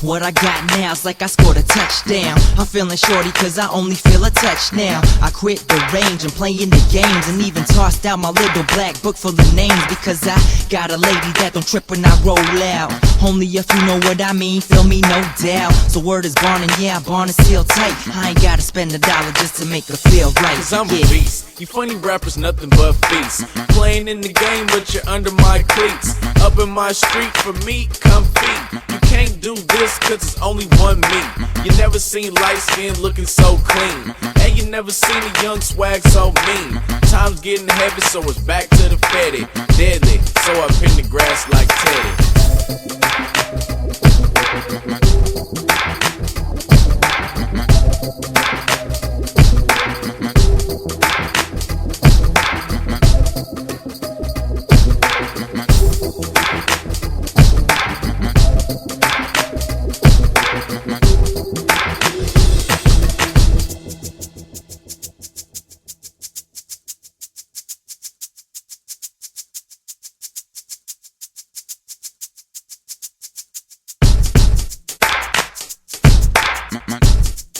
What I got now's like I scored a touchdown. I'm feeling shorty cause I only feel a touch now. I quit the range and playing the games, and even tossed out my little black book full of names, because I got a lady that don't trip when I roll out. Only if you know what I mean, feel me, no doubt. So word is born, and yeah, born is still tight. I ain't gotta spend $1 just to make her feel right. Cause I'm a beast. You funny rappers, nothing but feast. Playing in the game, but you're under my cleats. Up in my street, for me, come feet. You can't do this cause it's only one me. You never seen light skin looking so clean, and you never seen a young swag so mean. Time's getting heavy, so it's back to the fetty. Deadly, so I pin the grass like Teddy.